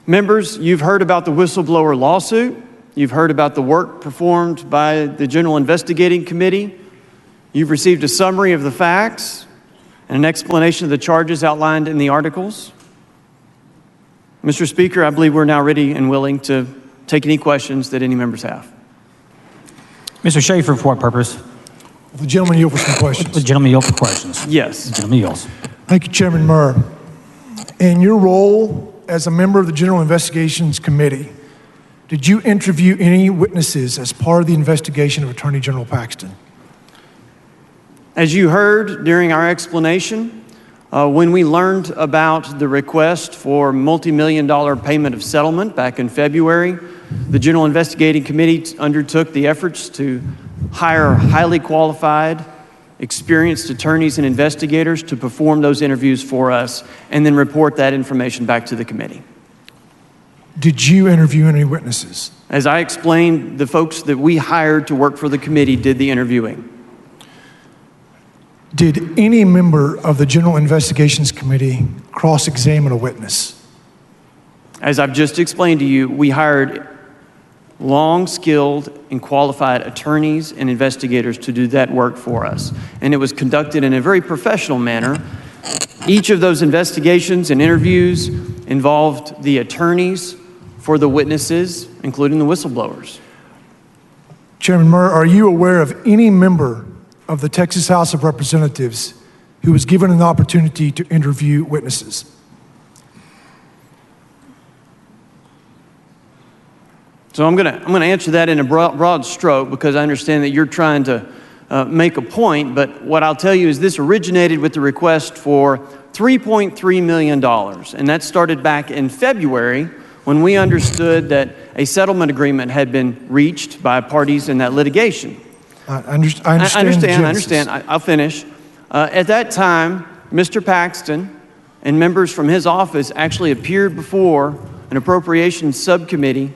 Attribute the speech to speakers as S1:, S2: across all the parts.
S1: Members, you've heard about the whistleblower lawsuit. You've heard about the work performed by the General Investigating Committee. You've received a summary of the facts and an explanation of the charges outlined in the articles. Mr. Speaker, I believe we're now ready and willing to take any questions that any members have.
S2: Mr. Schaefer, for what purpose?
S3: Will the gentleman yield for some questions?
S2: The gentleman yield for questions.
S1: Yes.
S2: The gentleman yields.
S3: Thank you, Chairman Murr. In your role as a member of the General Investigations Committee, did you interview any witnesses as part of the investigation of Attorney General Paxton?
S1: As you heard during our explanation, when we learned about the request for multi-million-dollar payment of settlement back in February, the General Investigating Committee undertook the efforts to hire highly qualified, experienced attorneys and investigators to perform those interviews for us and then report that information back to the committee.
S3: Did you interview any witnesses?
S1: As I explained, the folks that we hired to work for the committee did the interviewing.
S3: Did any member of the General Investigations Committee cross-examine a witness?
S1: As I've just explained to you, we hired long, skilled, and qualified attorneys and investigators to do that work for us. And it was conducted in a very professional manner. Each of those investigations and interviews involved the attorneys for the witnesses, including the whistleblowers.
S3: Chairman Murr, are you aware of any member of the Texas House of Representatives who was given an opportunity to interview witnesses?
S1: So I'm gonna answer that in a broad stroke because I understand that you're trying to make a point, but what I'll tell you is this originated with the request for $3.3 million, and that started back in February when we understood that a settlement agreement had been reached by parties in that litigation.
S3: I understand.
S1: I'll finish. At that time, Mr. Paxton and members from his office actually appeared before an appropriations subcommittee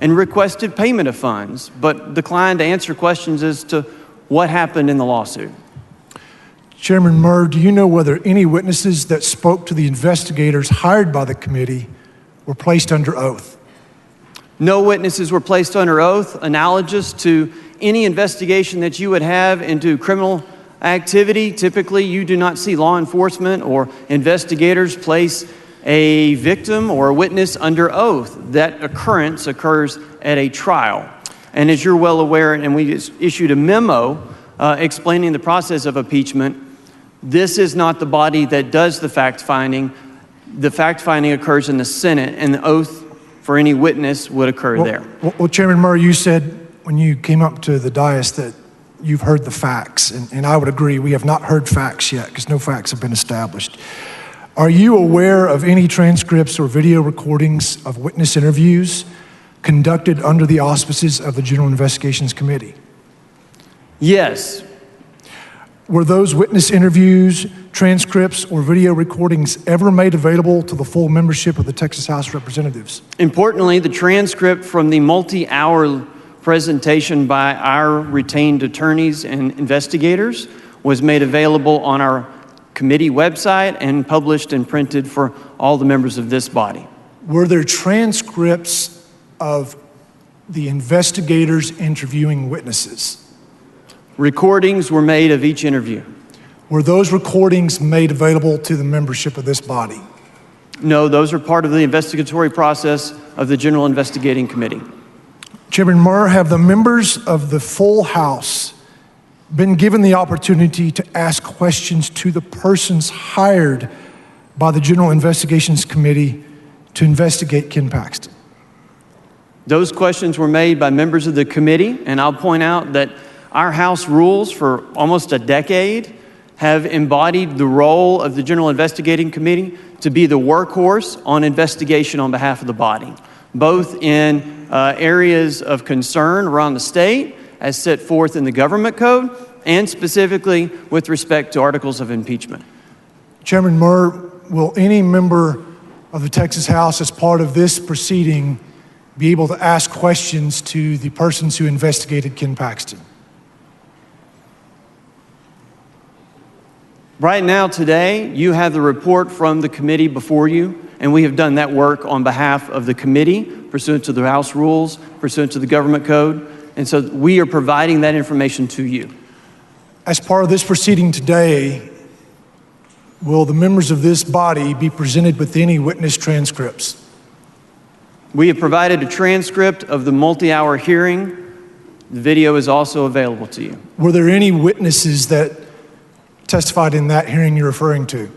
S1: and requested payment of funds, but declined to answer questions as to what happened in the lawsuit.
S3: Chairman Murr, do you know whether any witnesses that spoke to the investigators hired by the committee were placed under oath?
S1: No witnesses were placed under oath, analogous to any investigation that you would have into criminal activity. Typically, you do not see law enforcement or investigators place a victim or a witness under oath. That occurrence occurs at a trial. And as you're well aware, and we issued a memo explaining the process of impeachment, this is not the body that does the fact-finding. The fact-finding occurs in the Senate, and the oath for any witness would occur there.
S3: Well, Chairman Murr, you said when you came up to the dais that you've heard the facts, and I would agree, we have not heard facts yet because no facts have been established. Are you aware of any transcripts or video recordings of witness interviews conducted under the auspices of the General Investigations Committee?
S1: Yes.
S3: Were those witness interviews, transcripts, or video recordings ever made available to the full membership of the Texas House of Representatives?
S1: Importantly, the transcript from the multi-hour presentation by our retained attorneys and investigators was made available on our committee website and published and printed for all the members of this body.
S3: Were there transcripts of the investigators interviewing witnesses?
S1: Recordings were made of each interview.
S3: Were those recordings made available to the membership of this body?
S1: No, those are part of the investigatory process of the General Investigating Committee.
S3: Chairman Murr, have the members of the full House been given the opportunity to ask questions to the persons hired by the General Investigations Committee to investigate Ken Paxton?
S1: Those questions were made by members of the committee, and I'll point out that our House rules for almost a decade have embodied the role of the General Investigating Committee to be the workhorse on investigation on behalf of the body, both in areas of concern around the state as set forth in the government code and specifically with respect to articles of impeachment.
S3: Chairman Murr, will any member of the Texas House as part of this proceeding be able to ask questions to the persons who investigated Ken Paxton?
S1: Right now, today, you have the report from the committee before you. and we have done that work on behalf of the committee, pursuant to the House rules, pursuant to the government code, and so we are providing that information to you.
S3: As part of this proceeding today, will the members of this body be presented with any witness transcripts?
S1: We have provided a transcript of the multi-hour hearing. The video is also available to you.
S3: Were there any witnesses that testified in that hearing you're referring to?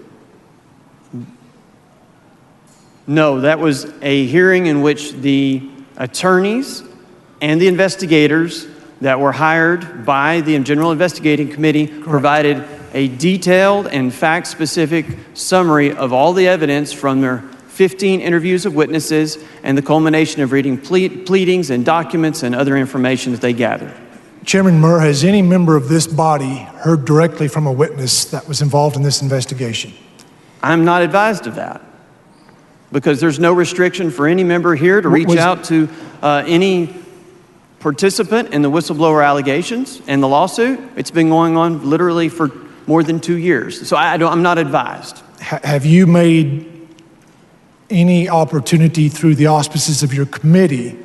S1: No, that was a hearing in which the attorneys and the investigators that were hired by the General Investigating Committee provided a detailed and fact-specific summary of all the evidence from their 15 interviews of witnesses and the culmination of reading pleadings and documents and other information that they gathered.
S3: Chairman Murr, has any member of this body heard directly from a witness that was involved in this investigation?
S1: I'm not advised of that because there's no restriction for any member here to reach out to any participant in the whistleblower allegations and the lawsuit. It's been going on literally for more than 2 years. So I'm not advised.
S3: Have you made any opportunity through the auspices of your committee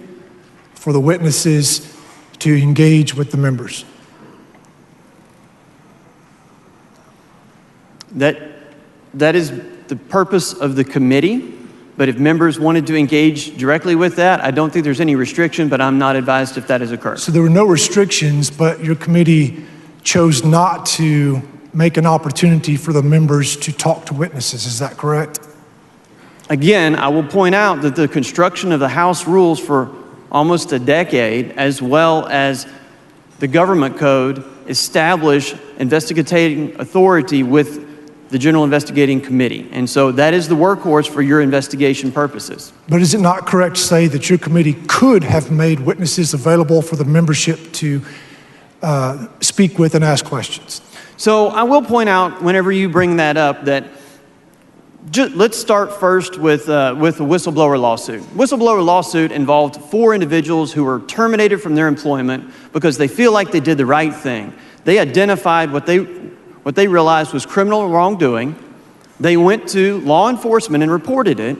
S3: for the witnesses to engage with the members?
S1: That is the purpose of the committee, but if members wanted to engage directly with that, I don't think there's any restriction, but I'm not advised if that has occurred.
S3: So there were no restrictions, but your committee chose not to make an opportunity for the members to talk to witnesses, is that correct?
S1: Again, I will point out that the construction of the House rules for almost a decade, as well as the government code, establish investigating authority with the General Investigating Committee. And so that is the workhorse for your investigation purposes.
S3: But is it not correct to say that your committee could have made witnesses available for the membership to speak with and ask questions?
S1: So I will point out, whenever you bring that up, that let's start first with the whistleblower lawsuit. Whistleblower lawsuit involved 4 individuals who were terminated from their employment because they feel like they did the right thing. They identified what they realized was criminal wrongdoing. They went to law enforcement and reported it.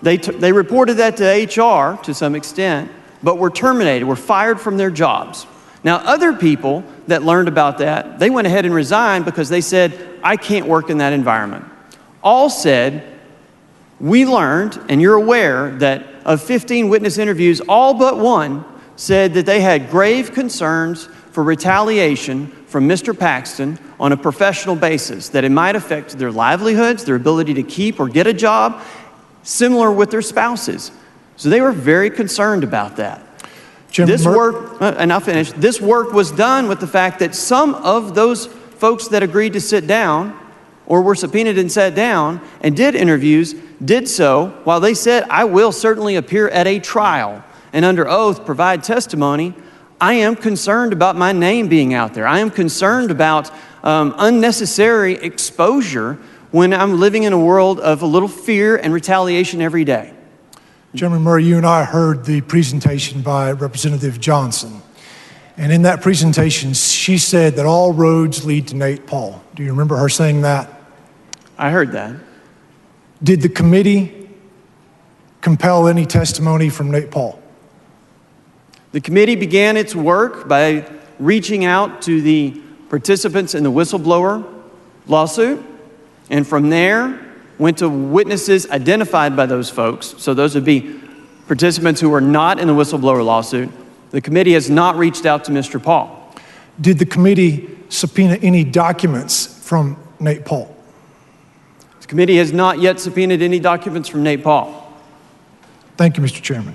S1: They reported that to HR to some extent, but were terminated, were fired from their jobs. Now, other people that learned about that, they went ahead and resigned because they said, I can't work in that environment. All said, we learned, and you're aware, that of 15 witness interviews, all but one said that they had grave concerns for retaliation from Mr. Paxton on a professional basis, that it might affect their livelihoods, their ability to keep or get a job, similar with their spouses. So they were very concerned about that. This work, and I'll finish, this work was done with the fact that some of those folks that agreed to sit down or were subpoenaed and sat down and did interviews, did so while they said, I will certainly appear at a trial and under oath provide testimony. I am concerned about my name being out there. I am concerned about unnecessary exposure when I'm living in a world of a little fear and retaliation every day.
S3: Chairman Murray, you and I heard the presentation by Representative Johnson. And in that presentation, she said that all roads lead to Nate Paul. Do you remember her saying that?
S1: I heard that.
S3: Did the committee compel any testimony from Nate Paul?
S1: The committee began its work by reaching out to the participants in the whistleblower lawsuit, and from there went to witnesses identified by those folks. So those would be participants who were not in the whistleblower lawsuit. The committee has not reached out to Mr. Paul.
S3: Did the committee subpoena any documents from Nate Paul?
S1: The committee has not yet subpoenaed any documents from Nate Paul.
S3: Thank you, Mr. Chairman.